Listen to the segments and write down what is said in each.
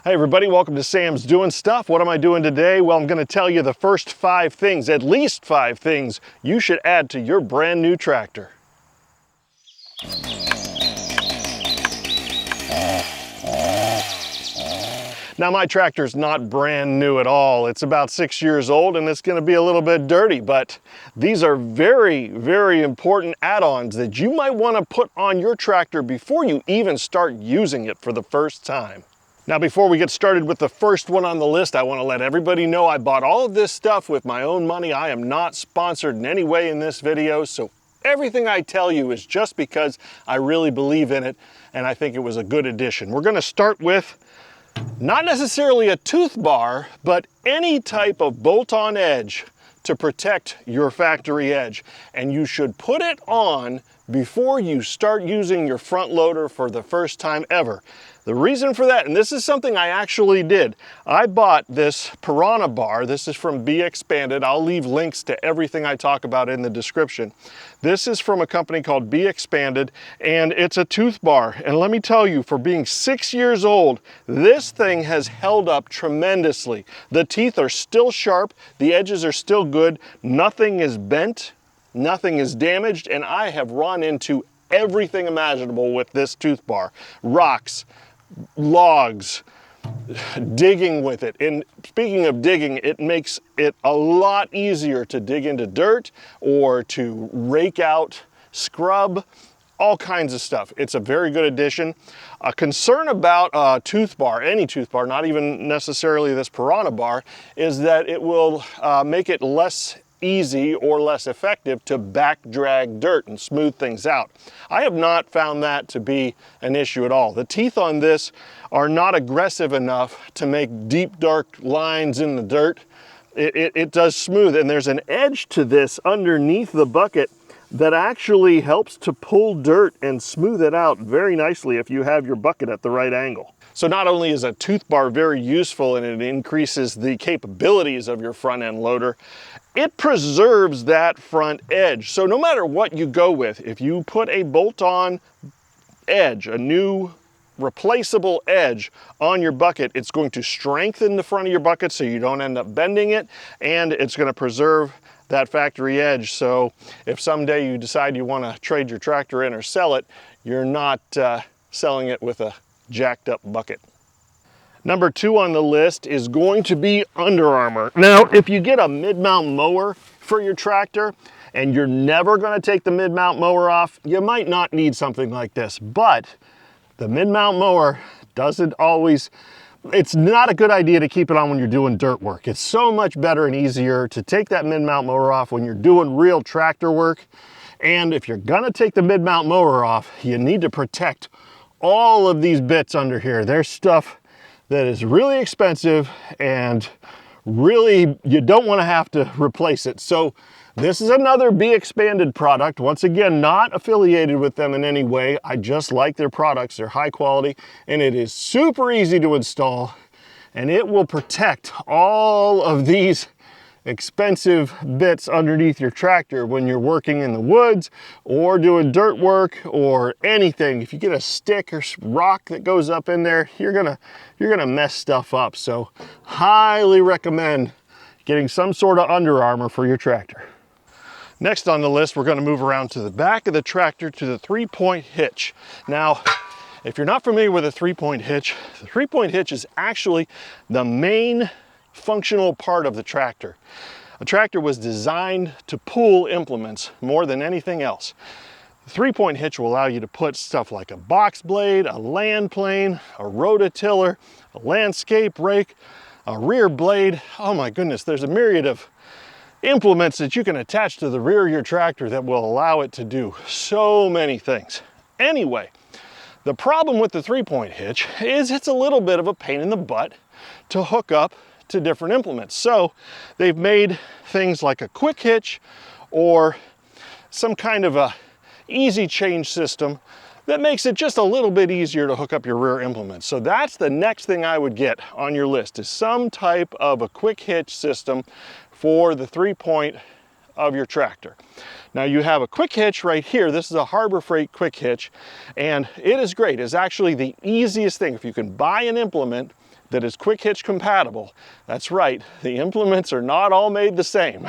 Hey everybody, welcome to Sam's Doing Stuff. What am I doing today? Well, I'm going to tell you the first 5 things, at least 5 things, you should add to your brand new tractor. Now my tractor's not brand new at all. It's about 6 years old and it's going to be a little bit dirty, but these are very, very important add-ons that you might want to put on your tractor before you even start using it for the first time. Now, before we get started with the first one on the list, I want to let everybody know I bought all of this stuff with my own money. I am not sponsored in any way in this video, so everything I tell you is just because I really believe in it and I think it was a good addition. We're going to start with not necessarily a tooth bar, but any type of bolt-on edge to protect your factory edge. And you should put it on before you start using your front loader for the first time ever. The reason for that, and this is something I actually did, I bought this Piranha Bar. This is from Be Expanded. I'll leave links to everything I talk about in the description. This is from a company called Be Expanded, and it's a tooth bar. And let me tell you, for being 6 years old, this thing has held up tremendously. The teeth are still sharp, the edges are still good, nothing is bent, nothing is damaged, and I have run into everything imaginable with this tooth bar. Rocks, logs, digging with it. And speaking of digging, it makes it a lot easier to dig into dirt or to rake out scrub, all kinds of stuff. It's a very good addition. A concern about a tooth bar, any tooth bar, not even necessarily this Piranha Bar, is that it will make it less easy or less effective to back drag dirt and smooth things out. I have not found that to be an issue at all. The teeth on this are not aggressive enough to make deep dark lines in the dirt. It does smooth, and there's an edge to this underneath the bucket that actually helps to pull dirt and smooth it out very nicely if you have your bucket at the right angle. So not only is a tooth bar very useful and it increases the capabilities of your front end loader, it preserves that front edge. So no matter what you go with, if you put a bolt-on edge, a new replaceable edge on your bucket, it's going to strengthen the front of your bucket so you don't end up bending it, and it's going to preserve that factory edge. So if someday you decide you want to trade your tractor in or sell it, you're not selling it with a jacked up bucket. Number 2 on the list is going to be Under Armour. Now, if you get a mid-mount mower for your tractor and you're never going to take the mid-mount mower off, you might not need something like this. But the mid-mount mower doesn't always, it's not a good idea to keep it on when you're doing dirt work. It's so much better and easier to take that mid-mount mower off when you're doing real tractor work. And if you're going to take the mid-mount mower off, you need to protect all of these bits under here. There's stuff that is really expensive and really you don't want to have to replace it. So this is another Be Expanded product. Once again, not affiliated with them in any way. I just like their products. They're high quality and it is super easy to install, and it will protect all of these expensive bits underneath your tractor when you're working in the woods or doing dirt work or anything. If you get a stick or rock that goes up in there, you're gonna mess stuff up. So highly recommend getting some sort of Under Armour for your tractor. Next on the list, we're going to move around to the back of the tractor to the 3-point hitch. Now, if you're not familiar with a 3-point hitch, the 3-point hitch is actually the main functional part of the tractor. A tractor was designed to pull implements more than anything else. The 3-point hitch will allow you to put stuff like a box blade, a land plane, a rototiller, a landscape rake, a rear blade. Oh my goodness, there's a myriad of implements that you can attach to the rear of your tractor that will allow it to do so many things. Anyway, the problem with the 3-point hitch is it's a little bit of a pain in the butt to hook up to different implements. So they've made things like a quick hitch or some kind of a easy change system that makes it just a little bit easier to hook up your rear implements. So that's the next thing I would get on your list, is some type of a quick hitch system for the 3-point of your tractor. Now you have a quick hitch right here. This is a Harbor Freight quick hitch, and it is great. It's actually the easiest thing. If you can buy an implement that is quick hitch compatible. That's right, the implements are not all made the same.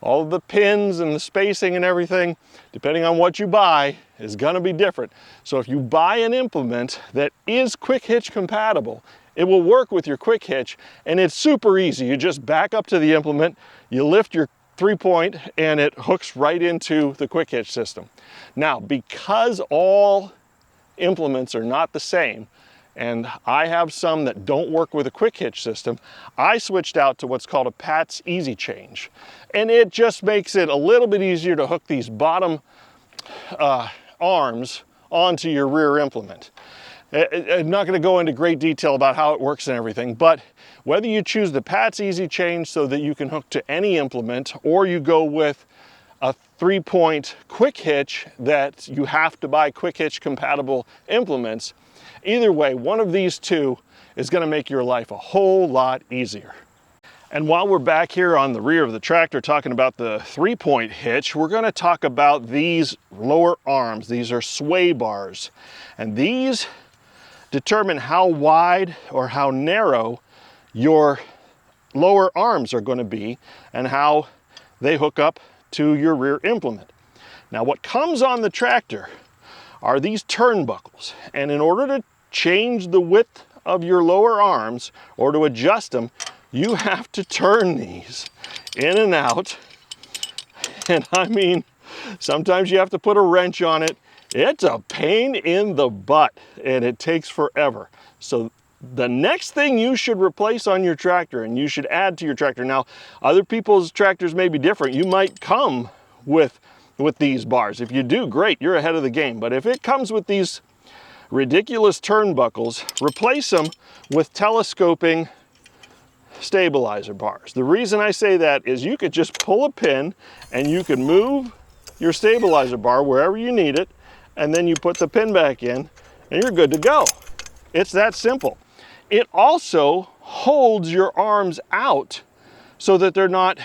All of the pins and the spacing and everything, depending on what you buy, is gonna be different. So if you buy an implement that is quick hitch compatible, it will work with your quick hitch, and it's super easy. You just back up to the implement, you lift your 3-point, and it hooks right into the quick hitch system. Now, because all implements are not the same, and I have some that don't work with a quick hitch system, I switched out to what's called a Pat's Easy Change. And it just makes it a little bit easier to hook these bottom arms onto your rear implement. I'm not going to go into great detail about how it works and everything, but whether you choose the Pat's Easy Change so that you can hook to any implement, or you go with a 3-point quick hitch that you have to buy quick hitch compatible implements, either way, one of these two is going to make your life a whole lot easier. And while we're back here on the rear of the tractor talking about the 3-point hitch, we're going to talk about these lower arms. These are sway bars, and these determine how wide or how narrow your lower arms are going to be and how they hook up to your rear implement. Now, what comes on the tractor are these turnbuckles, and in order to change the width of your lower arms or to adjust them, you have to turn these in and out. And I mean, sometimes you have to put a wrench on it. It's a pain in the butt, and it takes forever. So the next thing you should replace on your tractor, and you should add to your tractor. Now, other people's tractors may be different. You might come with these bars. If you do, great, you're ahead of the game. But if it comes with these ridiculous turnbuckles, replace them with telescoping stabilizer bars. The reason I say that is you could just pull a pin and you can move your stabilizer bar wherever you need it, and then you put the pin back in and you're good to go. It's that simple. It also holds your arms out so that they're not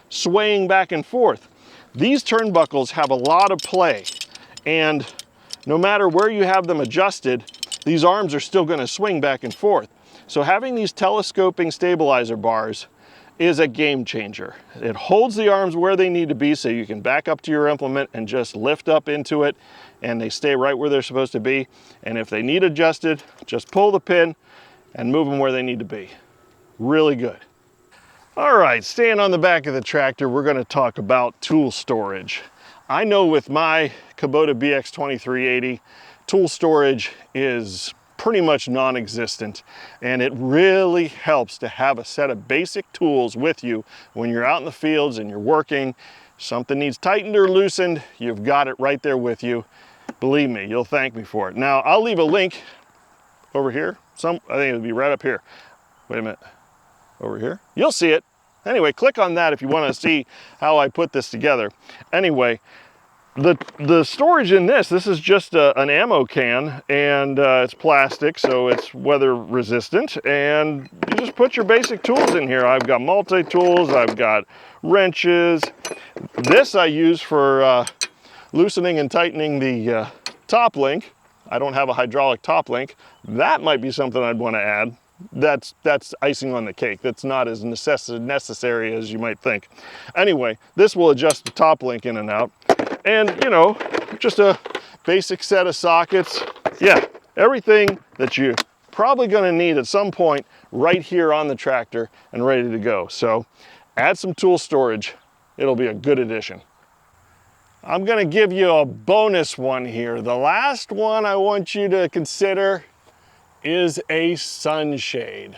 swaying back and forth. These turnbuckles have a lot of play, and no matter where you have them adjusted, these arms are still going to swing back and forth. So having these telescoping stabilizer bars is a game changer. It holds the arms where they need to be so you can back up to your implement and just lift up into it, and they stay right where they're supposed to be. And if they need adjusted, just pull the pin and move them where they need to be. Really good. All right, staying on the back of the tractor, we're going to talk about tool storage. I know with my Kubota BX2380, tool storage is pretty much non-existent, and it really helps to have a set of basic tools with you when you're out in the fields and you're working. Something needs tightened or loosened, you've got it right there with you. Believe me, you'll thank me for it. Now, I'll leave a link over here. I think it'll be right up here. Wait a minute. Over here? You'll see it. Anyway, click on that if you want to see how I put this together. Anyway, the storage in this is just an ammo can, and it's plastic, so it's weather resistant, and you just put your basic tools in here. I've got multi-tools, I've got wrenches. This I use for loosening and tightening the top link. I don't have a hydraulic top link. That might be something I'd want to add. That's icing on the cake. That's not as necessary as you might think. Anyway, this will adjust the top link in and out. And, you know, just a basic set of sockets. Yeah, everything that you're probably going to need at some point right here on the tractor and ready to go. So add some tool storage. It'll be a good addition. I'm going to give you a bonus one here. The last one I want you to consider is a sunshade.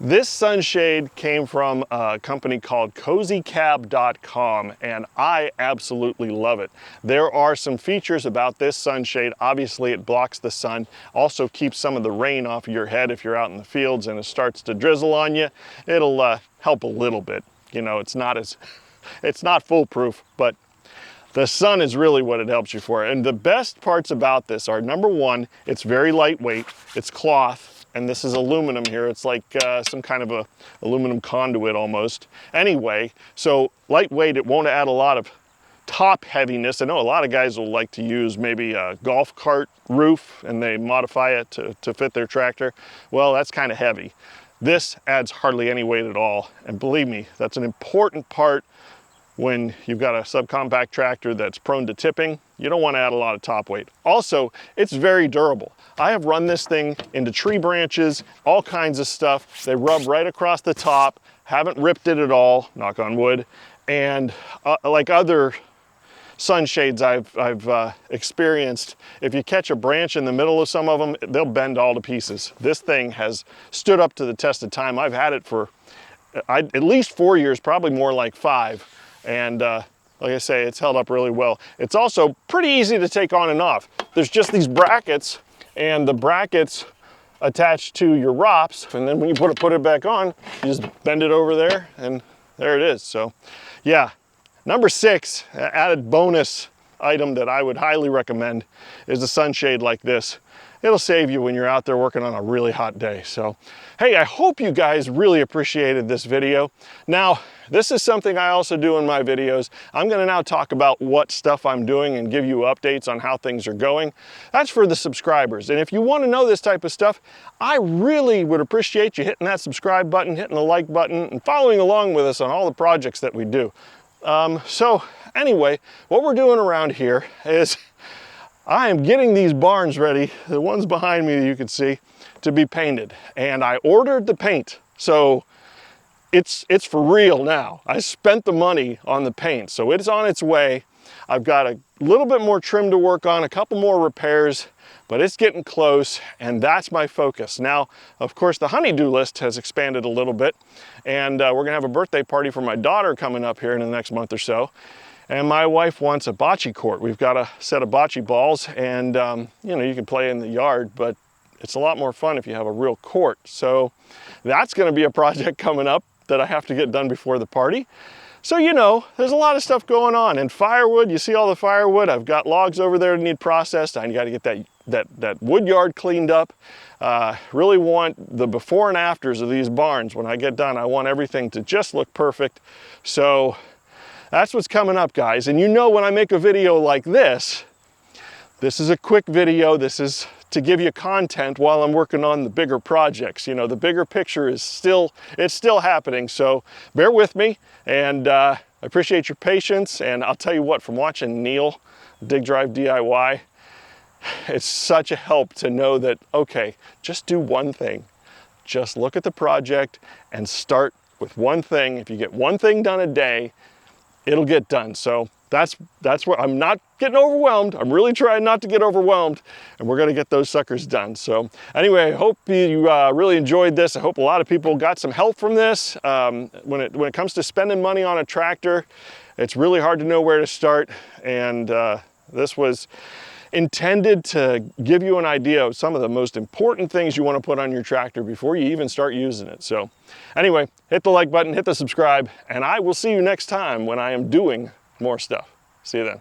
This sunshade came from a company called cozycab.com, and I absolutely love it. There are some features about this sunshade. Obviously, it blocks the sun, also keeps some of the rain off your head if you're out in the fields and it starts to drizzle on you. It'll help a little bit. You know, it's not foolproof, but the sun is really what it helps you for. And the best parts about this are, number one, it's very lightweight, it's cloth, and this is aluminum here. It's like some kind of a aluminum conduit almost. Anyway, so lightweight, it won't add a lot of top heaviness. I know a lot of guys will like to use maybe a golf cart roof and they modify it to fit their tractor. Well, that's kind of heavy. This adds hardly any weight at all. And believe me, that's an important part when you've got a subcompact tractor that's prone to tipping. You don't want to add a lot of top weight. Also, it's very durable. I have run this thing into tree branches, all kinds of stuff. They rub right across the top, haven't ripped it at all, knock on wood. And like other sunshades I've experienced, if you catch a branch in the middle of some of them, they'll bend all to pieces. This thing has stood up to the test of time. I've had it for at least 4 years, probably more like 5. And like I say, it's held up really well. It's also pretty easy to take on and off. There's just these brackets, and the brackets attach to your ROPS, and then when you put it back on, you just bend it over there, and there it is. So yeah, number 6, added bonus item that I would highly recommend is a sunshade like this. It'll save you when you're out there working on a really hot day. So, hey, I hope you guys really appreciated this video. Now, this is something I also do in my videos. I'm gonna now talk about what stuff I'm doing and give you updates on how things are going. That's for the subscribers. And if you wanna know this type of stuff, I really would appreciate you hitting that subscribe button, hitting the like button, and following along with us on all the projects that we do. So anyway, what we're doing around here is I am getting these barns ready, the ones behind me that you can see, to be painted. And I ordered the paint, so it's for real now. I spent the money on the paint, so it's on its way. I've got a little bit more trim to work on, a couple more repairs, but it's getting close, and that's my focus. Now, of course, the honey-do list has expanded a little bit, and we're gonna have a birthday party for my daughter coming up here in the next month or so. And my wife wants a bocce court. We've got a set of bocce balls, and you know, you can play in the yard, but it's a lot more fun if you have a real court. So that's gonna be a project coming up that I have to get done before the party. So, you know, there's a lot of stuff going on. And firewood, you see all the firewood. I've got logs over there that need processed. I gotta get that wood yard cleaned up. Really want the before and afters of these barns. When I get done, I want everything to just look perfect. So that's what's coming up, guys. And you know, when I make a video like this is a quick video. This is to give you content while I'm working on the bigger projects. You know, the bigger picture is still happening. So bear with me, and I appreciate your patience. And I'll tell you what, from watching Neil Dig Drive DIY, it's such a help to know that, okay, just do one thing. Just look at the project and start with one thing. If you get one thing done a day, it'll get done. So that's where I'm not getting overwhelmed. I'm really trying not to get overwhelmed, and we're gonna get those suckers done. So anyway, I hope you really enjoyed this. I hope a lot of people got some help from this. When it comes to spending money on a tractor, it's really hard to know where to start. And this was intended to give you an idea of some of the most important things you want to put on your tractor before you even start using it. So anyway, hit the like button, hit the subscribe, and I will see you next time when I am doing more stuff. See you then.